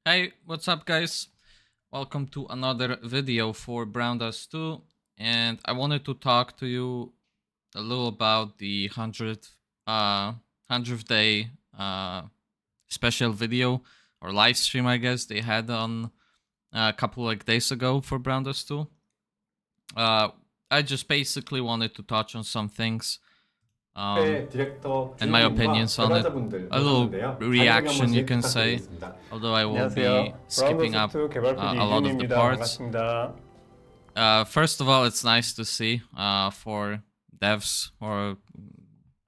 Hey, what's up guys? Welcome to another video for Brown Dust 2, and I wanted to talk to you a little about the 100th day special video or live stream, I guess they had on a couple like days ago for Brown Dust 2. I just basically wanted to touch on some things 디렉터 and my 준영님과 opinions on it. 개발자분들 A little 모셨는데요. 자기소개 한 reaction, you 번씩 can say, 부탁드리겠습니다. although I will be 안녕하세요. skipping up 브라운더스투 개발 PD a lot of the 이준입니다. parts. 반갑습니다. First of all, it's nice to see for devs or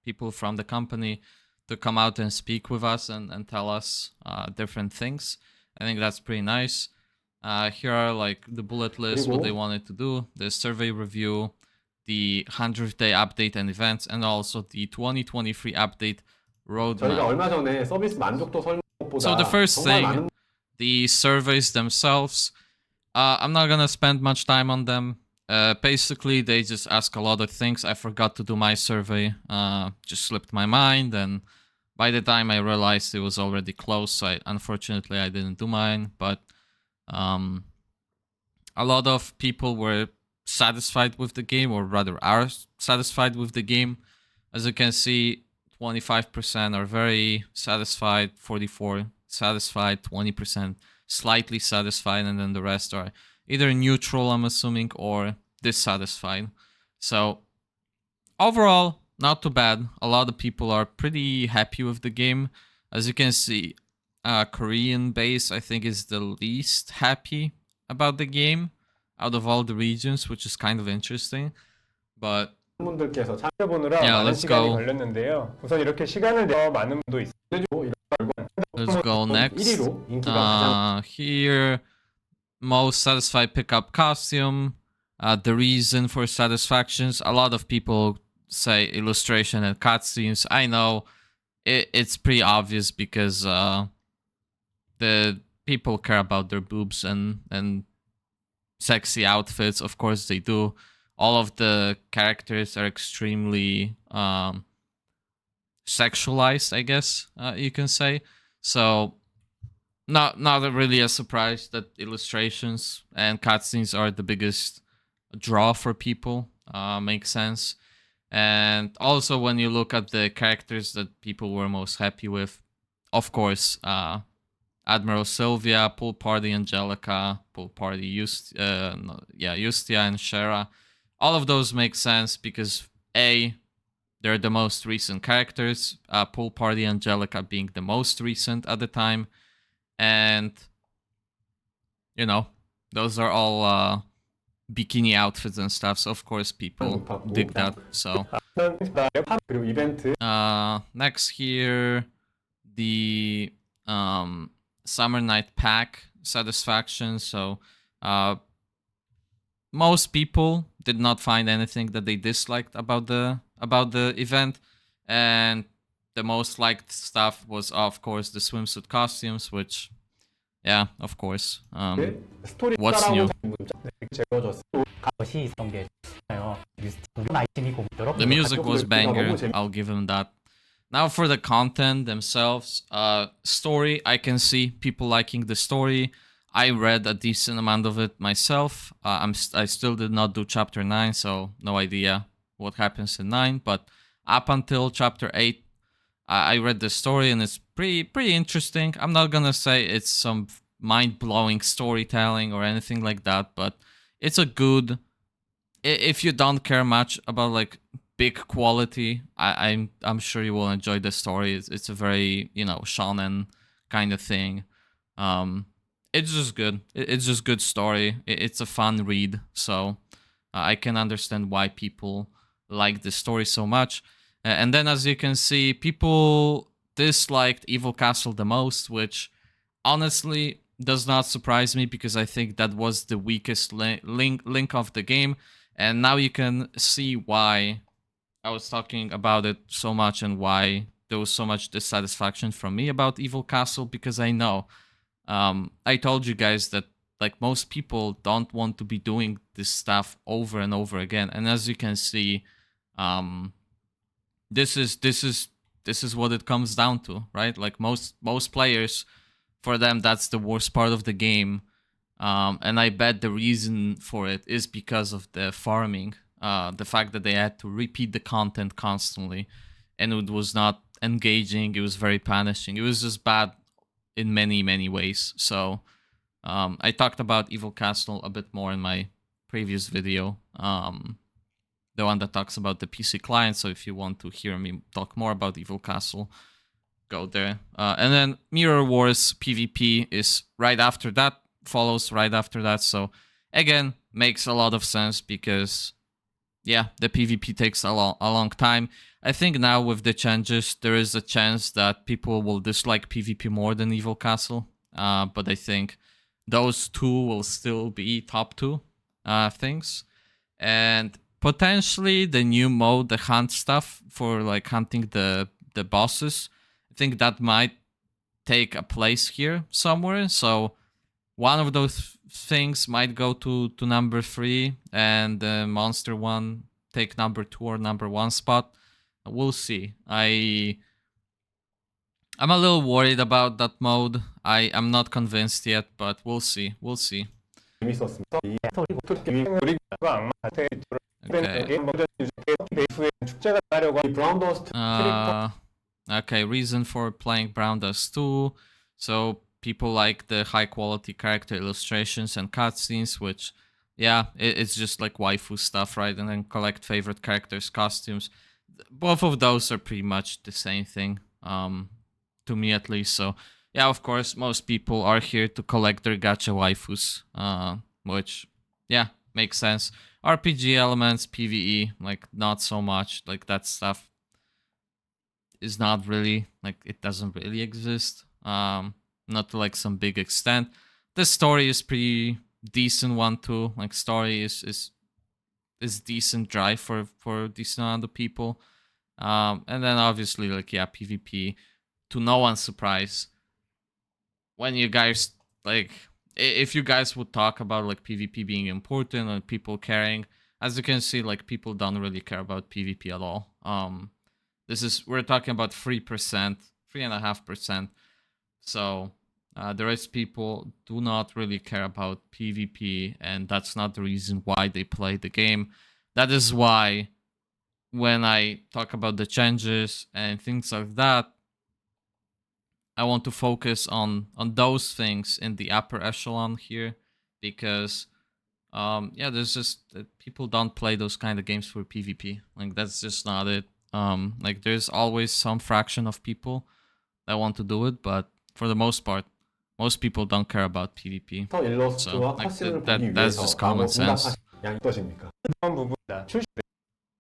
people from the company to come out and speak with us and tell us different things. I think that's pretty nice. Here are like the bullet list, what they wanted to do, the survey review, the 100th day update and events, and also the 2023 update roadmap. 저희가 얼마 전에 서비스 만족도 설명보다 So the first thing, the surveys themselves, I'm not gonna spend much time on them. Basically, they just ask a lot of things. I forgot to do my survey, just slipped my mind, and by the time I realized it was already closed, so unfortunately I didn't do mine, but a lot of people were satisfied with the game, or rather are satisfied with the game. As you can see, 25% are very satisfied, 44 satisfied, 20% slightly satisfied, and then the rest are either neutral, I'm assuming, or dissatisfied. So overall, not too bad. A lot of people are pretty happy with the game. As you can see, Korean base, I think, is the least happy about the game out of all the regions, which is kind of interesting. But 분들께서 보느라 Yeah, 많은 let's 시간이 go. 걸렸는데요. 우선 이렇게 시간을 내어 많은 분도 있어요. let's go next. 1위로 인기가 가장 Here, most satisfied pickup costume. The reason for satisfactions, a lot of people say illustration and cutscenes. I know it's pretty obvious because the people care about their boobs and sexy outfits. Of course they do. All of the characters are extremely sexualized, I guess you can say. So not really a surprise that illustrations and cutscenes are the biggest draw for people. Makes sense. And also when you look at the characters that people were most happy with, of course, Admiral Sylvia, Pool Party Angelica, Pool Party Justia and Shera. All of those make sense because A, they're the most recent characters, Pool Party Angelica being the most recent at the time, and you know, those are all bikini outfits and stuff, so of course people dig that. So 그리고 이벤트 next here, the Summer Night Pack satisfaction. So most people did not find anything that they disliked about the event, and the most liked stuff was of course the swimsuit costumes, which yeah, of course. 스토리 What's new? 제거졌어요. 것이 있던 게 좋아요. 마이신이 공도록 The music was banger, I'll give them that. Now for the content themselves, story, I can see people liking the story. I read a decent amount of it myself. I still did not do chapter 9, so no idea what happens in 9, but up until chapter 8, I read the story and it's pretty interesting. I'm not gonna say it's some mind-blowing storytelling or anything like that, but it's a good, if you don't care much about like big quality, I'm sure you will enjoy the story. It's a very, you know, shonen kind of thing. It's just good. It's just good story. It's a fun read, so I can understand why people like the story so much. And then, as you can see, people disliked Evil Castle the most, which honestly does not surprise me because I think that was the weakest link of the game. And now you can see why I was talking about it so much and why there was so much dissatisfaction from me about Evil Castle, because I know I told you guys that like most people don't want to be doing this stuff over and over again. And as you can see, this is what it comes down to, right? Like most players for them that's the worst part of the game. And I bet the reason for it is because of the farming. The fact that they had to repeat the content constantly, and it was not engaging. It was very punishing. It was just bad in many ways. So I talked about Evil Castle a bit more in my previous video, the one that talks about the PC client. So if you want to hear me talk more about Evil Castle, go there. And then Mirror Wars PvP is right after that, follows right after that. So again, makes a lot of sense because yeah, the PvP takes a long time. I think now with the changes, there is a chance that people will dislike PvP more than Evil Castle. But I think those two will still be top two things. And potentially the new mode, the hunt stuff for like hunting the bosses, I think that might take a place here somewhere. So one of those things might go to number 3, and the monster one take number 2 or number 1 spot. We'll see. I'm a little worried about that mode. I'm not convinced yet, but we'll see. We'll see. 재밌었습니다. 이 스토리 악마한테 축제가 나려고 브라운 더스트 Okay, reason for playing Brown Dust 2. So people like the high quality character illustrations and cutscenes, which, yeah, it's just like waifu stuff, right? And then collect favorite characters' costumes. Both of those are pretty much the same thing, to me at least. So yeah, of course, most people are here to collect their gacha waifus, which, yeah, makes sense. RPG elements, PvE, like not so much. Like that stuff is not really, like, it doesn't really exist. Not to like some big extent. The story is pretty decent one too. Like story is decent dry for a decent amount of people. And then obviously like, yeah, PvP, to no one's surprise, when you guys like, if you guys would talk about like PvP being important and people caring, as you can see, like people don't really care about PvP at all. We're talking about 3%, 3.5%. So the rest people do not really care about PvP, and that's not the reason why they play the game. That is why when I talk about the changes and things like that, I want to focus on those things in the upper echelon here, because yeah, there's just people don't play those kind of games for PvP. Like that's just not it. Like there's always some fraction of people that want to do it, but for the most part, most people don't care about PvP. So like, that's just common sense. 어떠십니까? 이런 부분이다. 출시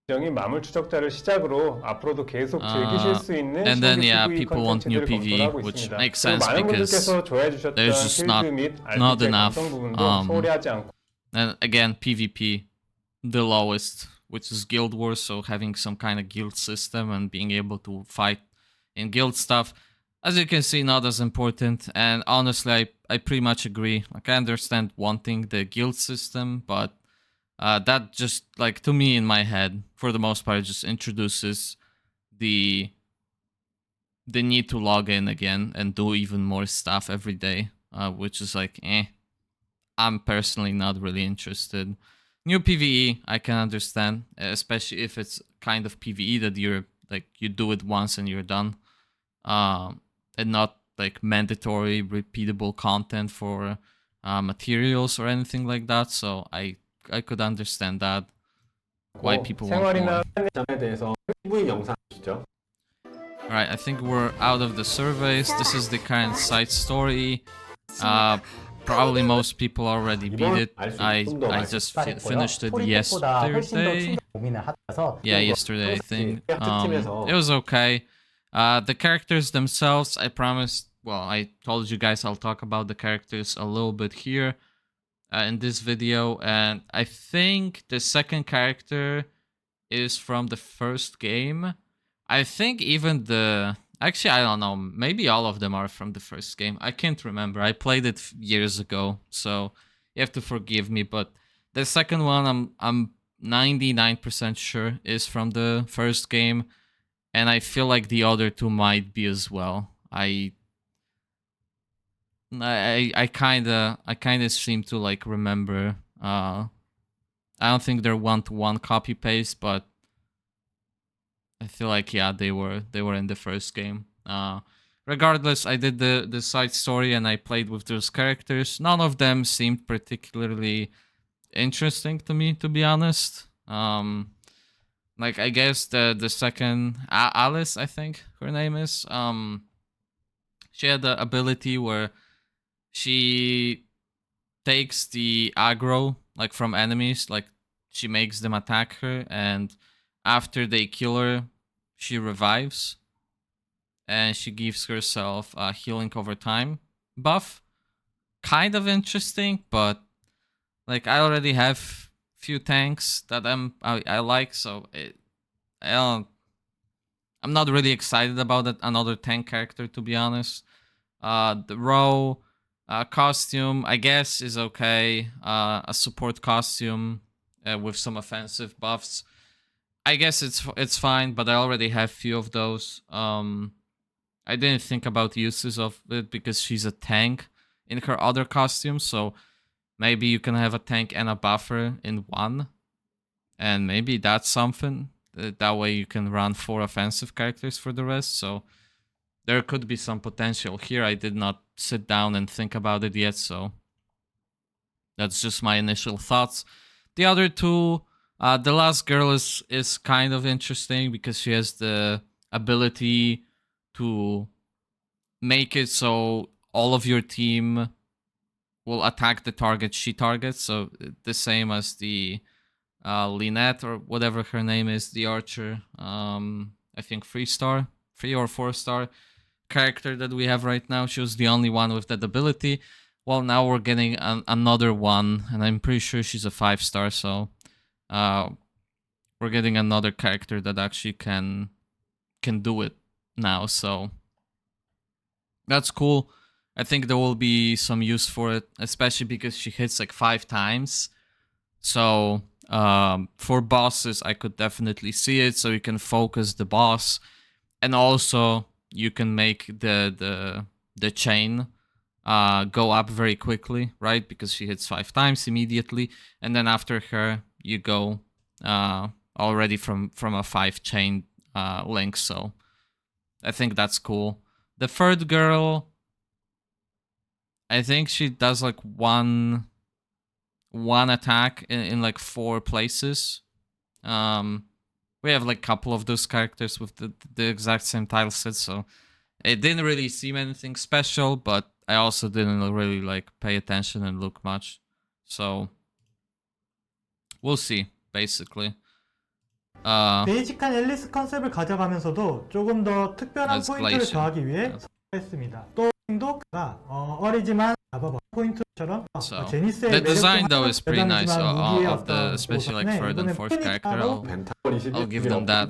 예정인 마물 추적자를 시작으로 앞으로도 계속 즐기실 수 있는 And then 신규 yeah, PvE people want new 콘텐츠들을 PvE, 검토하고 which 있습니다. makes 그리고 sense 많은 because 분들께서 좋아해 주셨던 there's just 필드 및 not RPG enough. 감성 부분도 소홀히하지 않고. And again, PvP, the lowest, which is Guild Wars, so having some kind of guild system and being able to fight in guild stuff, as you can see, not as important. And honestly, I pretty much agree. Like I understand wanting the guild system, but that just, like, to me in my head, for the most part, just introduces the need to log in again and do even more stuff every day, which is like, I'm personally not really interested. New PvE, I can understand, especially if it's kind of PvE that you're like, you do it once and you're done, and not like mandatory repeatable content for materials or anything like that. So I could understand that, why people want more. 점에 대해서 PV 영상 보시죠. Alright, I think we're out of the surveys. This is the current site story. Probably most people already beat it. I just finished it yesterday. Yeah, yesterday I think. It was okay. The characters themselves, I promised, well, I told you guys I'll talk about the characters a little bit here in this video, and I think the second character is from the first game. I think even actually, I don't know, maybe all of them are from the first game. I can't remember. I played it years ago, so you have to forgive me, but the second one I'm 99% sure is from the first game, and I feel like the other two might be as well. I kinda seem to like remember. I don't think they're one-to-one copy paste, but I feel like yeah, they were in the first game. Regardless, I did the side story and I played with those characters. None of them seemed particularly interesting to me, to be honest. Like I guess the second Alice, I think her name is. She had the ability where she takes the aggro like from enemies, like she makes them attack her, and after they kill her, she revives, and she gives herself a healing over time buff. Kind of interesting, but like I already have few tanks that I like, so I don't. I'm not really excited about another tank character, to be honest. The row costume, I guess, is okay. A support costume with some offensive buffs. I guess it's fine, but I already have few of those. I didn't think about uses of it because she's a tank in her other costume, so maybe you can have a tank and a buffer in one, and maybe that's something. That way you can run 4 offensive characters for the rest, so there could be some potential here. I did not sit down and think about it yet, so that's just my initial thoughts. The other two, the last girl is kind of interesting because she has the ability to make it so all of your team will attack the target she targets, so the same as the Lynette or whatever her name is, the archer. I think 3-star, 3 or 4-star character that we have right now. She was the only one with that ability. Well, now we're getting another one, and I'm pretty sure she's a 5-star. So we're getting another character that actually can do it now. So that's cool. I think there will be some use for it, especially because she hits like 5 times. So for bosses, I could definitely see it. So you can focus the boss, and also you can make the chain go up very quickly, right? Because she hits 5 times immediately, and then after her you go already from a 5 chain link. So I think that's cool. The third girl, I think she does like one attack in like 4 places. We have like a couple of those characters with the exact same tile set, so it didn't really seem anything special, but I also didn't really like pay attention and look much. So we'll see, basically. 베이직한 앨리스 컨셉을 가져가면서도 조금 더 특별한 That's 포인트를 Glacier. 더하기 위해 했습니다. 또 어리지만 잡아봐 포인트처럼 So 제니스의 the design though 매력도 is pretty nice 무기의 of the 어떤 especially like third and 이번에 fourth character. I'll give them that.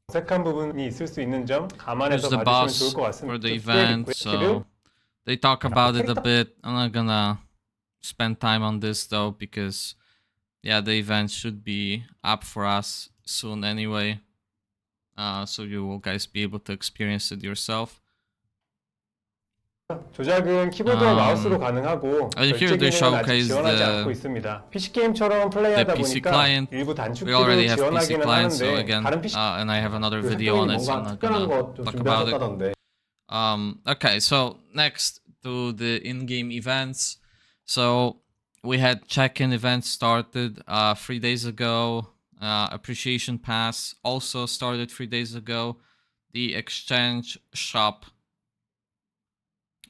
어색한 부분이 있을 수 있는 점 감안해서 There's the 봐주시면 boss 좋을 것 for the 같습니다. event, so they talk about it a bit. I'm not gonna spend time on this though because yeah, the event should be up for us soon anyway. So you will guys be able to experience it yourself. 조작은 키보드와 마우스로 가능하고 here 결제 they 기능은 아직 showcase 지원하지 the- 않고 있습니다. PC 게임처럼 플레이하다 the PC 보니까 client. 일부 We 단축키를 already have PC 지원하기는 client, so 하는데 again, 다른 PC and I have another 그 video on it, so 뭔가 I'm not 특별한 gonna 거 좀 talk about it. 준비하셨다던데. Okay, so next to the in-game events. So we had check-in events started 3 days ago. Appreciation Pass also started 3 days ago. The exchange shop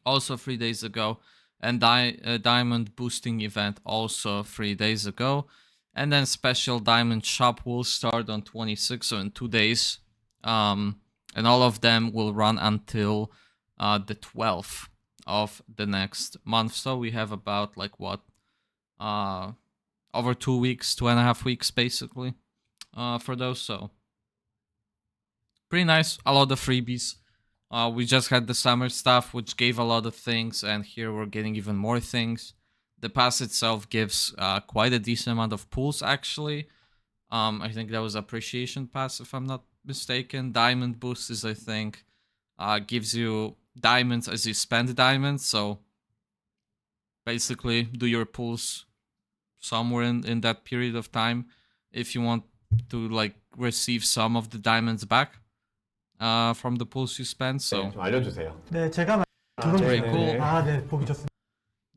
also 3 days ago. And diamond boosting event also 3 days ago. And then special diamond shop will start on 26, so in 2 days. And all of them will run until the 12th of the next month. So we have about like what? Over 2 weeks, 2.5 weeks basically for those. So pretty nice. A lot of freebies. We just had the summer stuff, which gave a lot of things, and here we're getting even more things. The pass itself gives quite a decent amount of pulls, actually. I think that was appreciation pass, if I'm not mistaken. Diamond boosts, I think, gives you diamonds as you spend diamonds. So basically do your pulls somewhere in that period of time if you want to like receive some of the diamonds back from the pulls you spend. So 네, 좀 알려주세요. 네, 제가 pretty 네, cool. 네. 아, 네, 보기 좋습니다.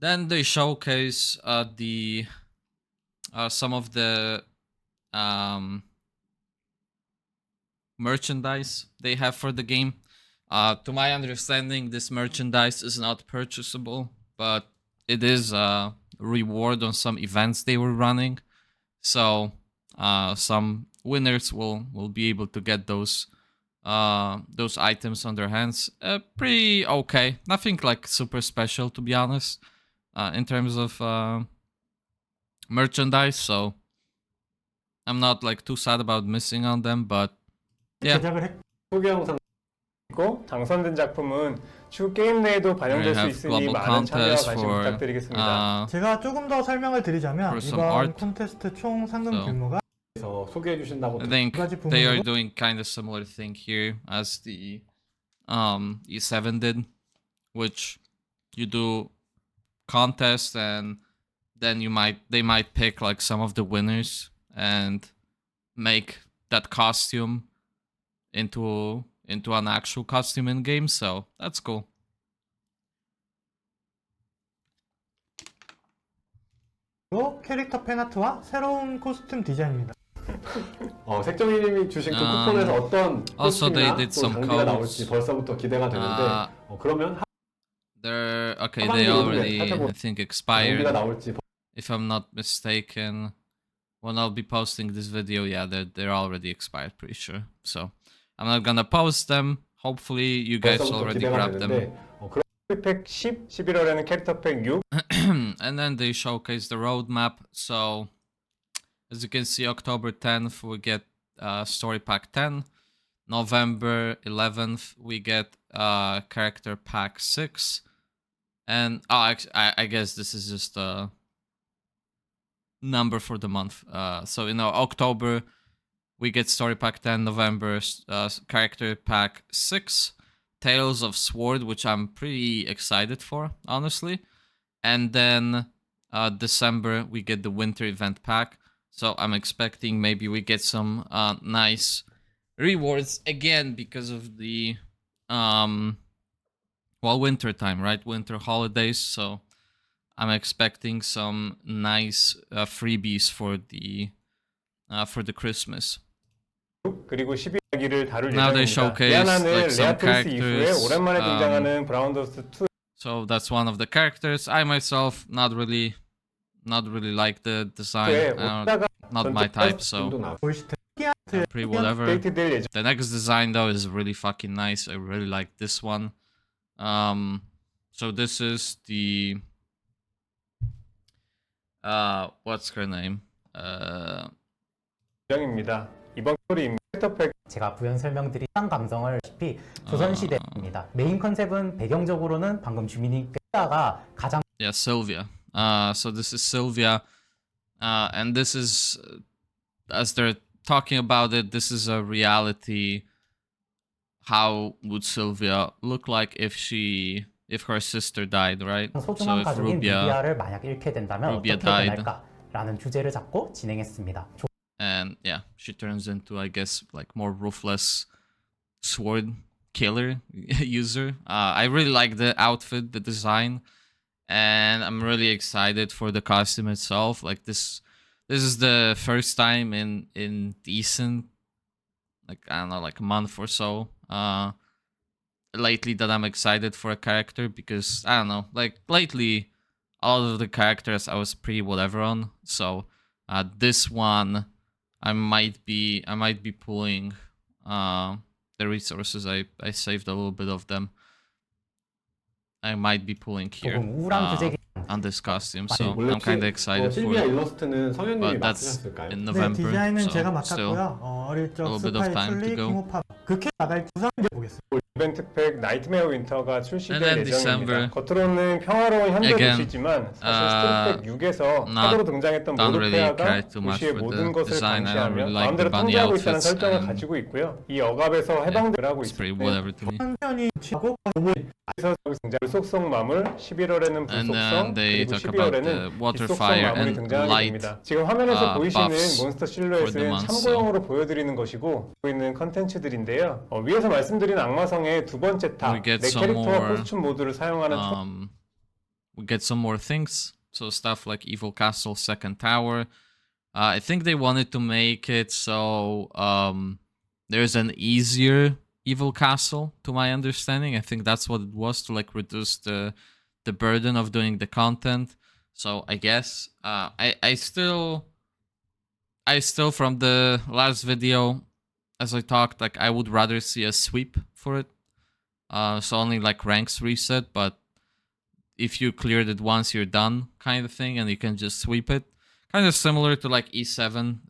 Then they showcase the some of the merchandise they have for the game. To my understanding, this merchandise is not purchasable, but it is a reward on some events they were running. So some winners will be able to get those items on their hands. Pretty okay. Nothing like super special, to be honest, in terms of merchandise. So I'm not like too sad about missing on them, but yeah. 제작을 했 소개 영상 있고 당선된 작품은 추후 게임 내에도 반영될 수 have 있으니 global 많은 참여와 contest 관심 for 부탁드리겠습니다. 제가 조금 더 설명을 드리자면 For some 이번 art. 콘테스트 총 상금 So. 규모가 소개해 주신다고 I think 가지 they are 부문으로 doing kind of similar thing here as the E7 did, which you do contest and then they might pick like some of the winners and make that costume into an actual costume in game. So that's cool. 캐릭터 팬아트와 새로운 코스튬 디자인입니다. 색정이님이 주신 그 쿠폰에서 어떤 Also they 코스튬이나 did 또 some 장비가 codes. 나올지 벌써부터 기대가 되는데 그러면 They're okay. 하반기 They 이후에 already, 살펴보- I think, 장비가 expired. 나올지 If I'm not mistaken, when I'll be posting this video, yeah, they're already expired, pretty sure. So I'm not gonna post them. Hopefully you guys 벌써부터 already 기대가 grabbed them. 되는데 팩 10, 11월에는 캐릭터 팩 6, And then they showcase the roadmap. So as you can see, October 10th we get story pack 10. November 11th we get character pack 6. And I guess this is just a number for the month. So October we get story pack 10. November character pack 6. Tales of Sword, which I'm pretty excited for, honestly. And then December we get the winter event pack. So I'm expecting maybe we get some nice rewards again because of the winter time, right? Winter holidays. So I'm expecting some nice freebies for the Christmas. 그리고 12월기를 다룰 Now they 예정입니다. showcase, 디아나는 like, some 레아트리스 이후에 characters, 오랜만에 등장하는 브라운더스트 2 So that's one of the characters. I myself not really like the design. Not my type, so 보이시트 pretty whatever. 데이트될 예정. The next design though is really fucking nice. I really like this one. So this is the what's her name? 예정입니다. 이번 스토리 캐릭터 팩 제가 부연 설명드린 감성을 시피 조선시대입니다. 메인 컨셉은 배경적으로는 방금 주민님께가 가장 Yeah, Sylvia. So this is Sylvia, and this is as they're talking about it. This is a reality. How would Sylvia look like if her sister died, right? So 소중한 if 가족인 Rubia 루비아를 만약 잃게 된다면 Rubia 어떻게 died. 변할까라는 주제를 잡고 진행했습니다. and yeah, she turns into, I guess, like more ruthless sword killer user. I really like the outfit, the design, and I'm really excited for the costume itself. Like this is the first time in decent, like I don't know, like a month or so lately that I'm excited for a character, because I don't know, like lately all of the characters I was pretty whatever on. So this one I might be pulling the resources. I saved a little bit of them. I might be pulling here 조금 우울한 주제긴 on this costume, so 원래 I'm kind of excited for 실비아 it. 일러스트는 성현님이 But that's 맡으셨을까요? in 네, November, 디자인은 so 제가 still 맡았고요. 어릴 a 적 little bit of 스파이 time to 출리 go. 킹오파 극해 나갈 부상 보겠습니다. 이벤트 팩 나이트메어 윈터가 출시될 And then 예정입니다. December, 겉으로는 평화로운 현대 again, 도시지만 사실 스토리팩 6에서 not 사도로 등장했던 don't 모두 really 폐하가 care too much 도시의 for 모든 the 것을 design. I don't 감시하며 really like the 마음대로 bunny 통제하고 있다는 outfits, 설정을 and 가지고 있고요. 이 억압에서 해방을 하고 it's pretty 있습니다. whatever to me. 편견이 하고 그래서 불속성 마물, 11월에는 And then 불속성, they 그리고 talk about 12월에는 the water, 빛속성 fire, 마물이 and 등장하게 light 됩니다. 지금 화면에서 보이시는 buffs 몬스터 for the 실루엣은 month, 참고용으로 보여드리는 것이고 보고 있는 컨텐츠들인데요. 위에서 말씀드린 악마성의 두 번째 탑, We get 네 some 캐릭터와 more, 코스튬 모드를 사용하는 we get some more things. So stuff like Evil Castle, Second Tower. I think they wanted to make it so there's an easier Evil Castle, to my understanding. I think that's what it was, to like reduce the burden of doing the content. So I guess I still from the last video, as I talked, like I would rather see a sweep for it. So only like ranks reset, but if you cleared it once, you're done, kind of thing, and you can just sweep it. Kind of similar to like E7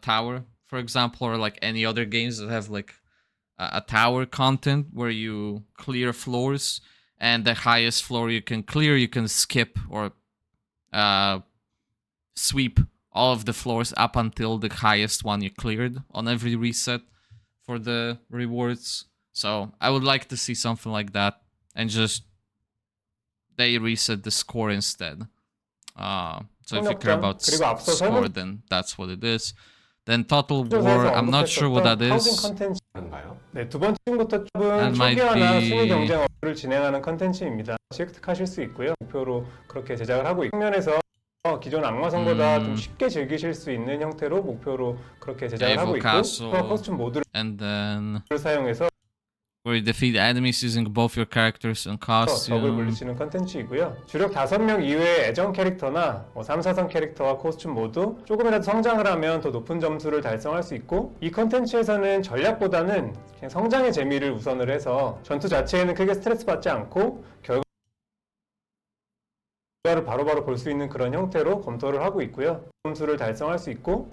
Tower, for example, or like any other games that have like a tower content where you clear floors, and the highest floor you can clear, you can skip or sweep all of the floors up until the highest one you cleared on every reset for the rewards. So I would like to see something like that, and just they reset the score instead. So if you care about score, then that's what it is. Then Total War, I'm not sure what that is. 네, 두 번째부터 That 은 might 초기화나 be- 순위 경쟁 업무를 진행하는 컨텐츠입니다. 획득하실 수 있고요. 목표로 그렇게 제작을 하고 있고 측면에서 기존 악마성보다 좀 쉽게 즐기실 수 있는 형태로 목표로 그렇게 제작을 하고 Evil 있고 Castle, 코스튬 모드를 and then 사용해서 where you defeat enemies using both your characters and 적을 costume. 물리치는 컨텐츠이고요. 주력 5명 이외의 애정 캐릭터나 3, 4성 캐릭터와 코스튬 모두 조금이라도 성장을 하면 더 높은 점수를 달성할 수 있고, 이 컨텐츠에서는 전략보다는 그냥 성장의 재미를 우선을 해서 전투 자체에는 크게 스트레스 받지 않고 결과를 바로바로 볼 수 있는 그런 형태로 검토를 하고 있고요. 점수를 달성할 수 있고,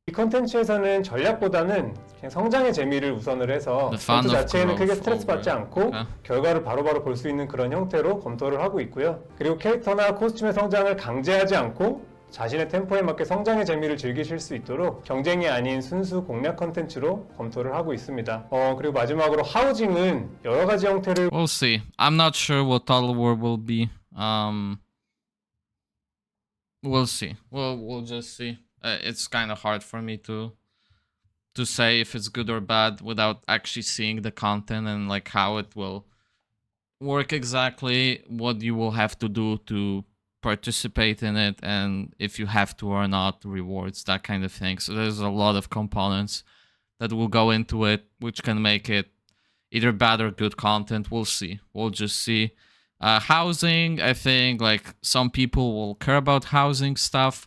이 컨텐츠에서는 전략보다는 그냥 성장의 재미를 우선을 해서 The fun 전투 of 자체에는 크게 growth 스트레스 받지 over- 않고 Okay. 결과를 바로바로 볼 수 있는 그런 형태로 검토를 하고 있고요. 그리고 캐릭터나 코스튬의 성장을 강제하지 않고 자신의 템포에 맞게 성장의 재미를 즐기실 수 있도록 경쟁이 아닌 순수 공략 컨텐츠로 검토를 하고 있습니다. 그리고 마지막으로 하우징은 여러 가지 형태를 We'll see. I'm not sure what Total War will be. We'll see. We'll just see. It's kind of hard for me to say if it's good or bad without actually seeing the content and like how it will work exactly, what you will have to do to participate in it, and if you have to or not, rewards, that kind of thing. So there's a lot of components that will go into it, which can make it either bad or good content. We'll see. We'll just see. Housing, I think like some people will care about housing stuff.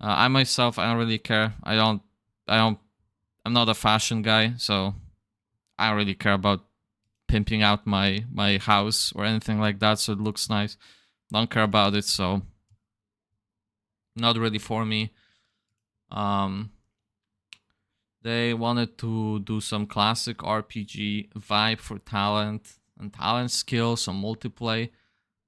I myself, I don't really care. I'm not a fashion guy, so I don't really care about pimping out my house or anything like that, so it looks nice. Don't care about it, so not really for me. They wanted to do some classic RPG vibe for talent and talent skill, some multiplayer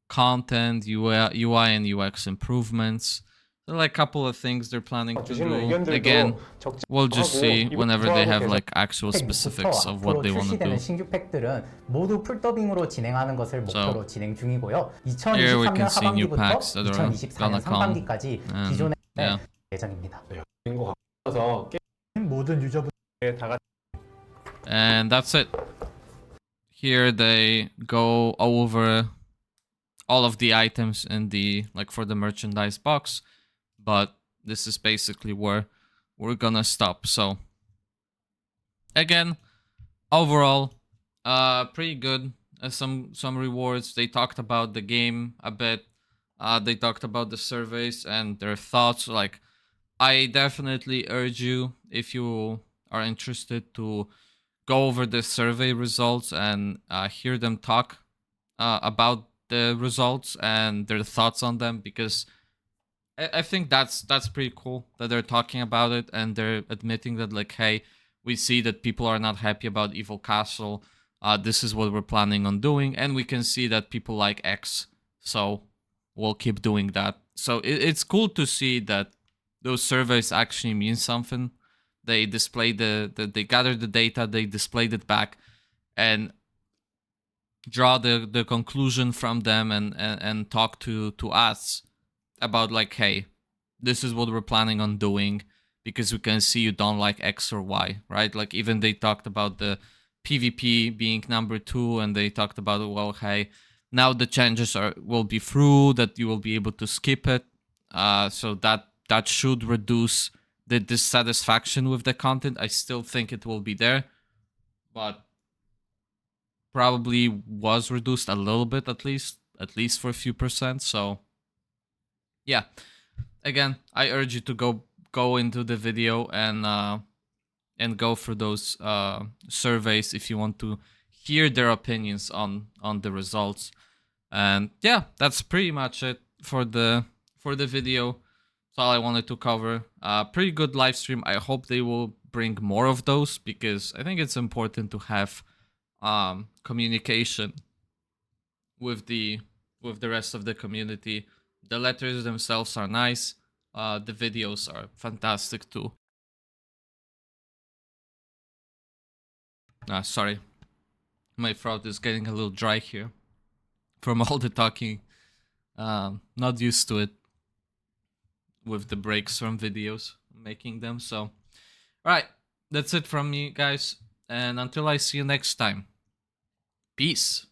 content, UI and UX improvements. There are like a couple of things they're planning to 주시는 do. 의견들도 Again, 적지 we'll just 하고 see 이번 whenever they have 계속 like actual specifics of what 앞으로 they want to 출시되는 do. 신규 팩들은 모두 풀더빙으로 진행하는 것을 목표로 진행 중이고요. Here we 2023년 can see new 하반기부터 packs that are 2024년 gonna come. 상반기까지 And, 기존의 yeah. 예정입니다. 인 것 같아서 모든 유저분 다 같이 And that's it. Here they go over all of the items in the like for the merchandise box, but this is basically where we're gonna stop. So again, overall, pretty good. Some rewards. They talked about the game a bit. They talked about the surveys and their thoughts. Like, I definitely urge you, if you are interested, to go over the survey results and hear them talk about the results and their thoughts on them, because I think that's pretty cool that they're talking about it and they're admitting that, like, hey, we see that people are not happy about Evil Castle. This is what we're planning on doing, and we can see that people like X, so we'll keep doing that. So it's cool to see that those surveys actually mean something. They display they gather the data, they displayed it back, and draw the conclusion from them, and talk to us about like, hey, this is what we're planning on doing, because we can see you don't like X or Y, right? Like even they talked about the PvP being number 2, and they talked about, well, hey, now the changes will be through, that you will be able to skip it, so that should reduce the dissatisfaction with the content. I still think it will be there, but probably was reduced a little bit, at least for a few percent. So yeah, again, I urge you to go into the video and go through those surveys if you want to hear their opinions on the results. And yeah, that's pretty much it for the video. That's all I wanted to cover. Pretty good live stream. I hope they will bring more of those, because I think it's important to have communication with the rest of the community. The letters themselves are nice. The videos are fantastic too. Sorry, my throat is getting a little dry here from all the talking. Not used to it with the breaks from videos, making them. So, all right, that's it from me, guys. And until I see you next time, peace.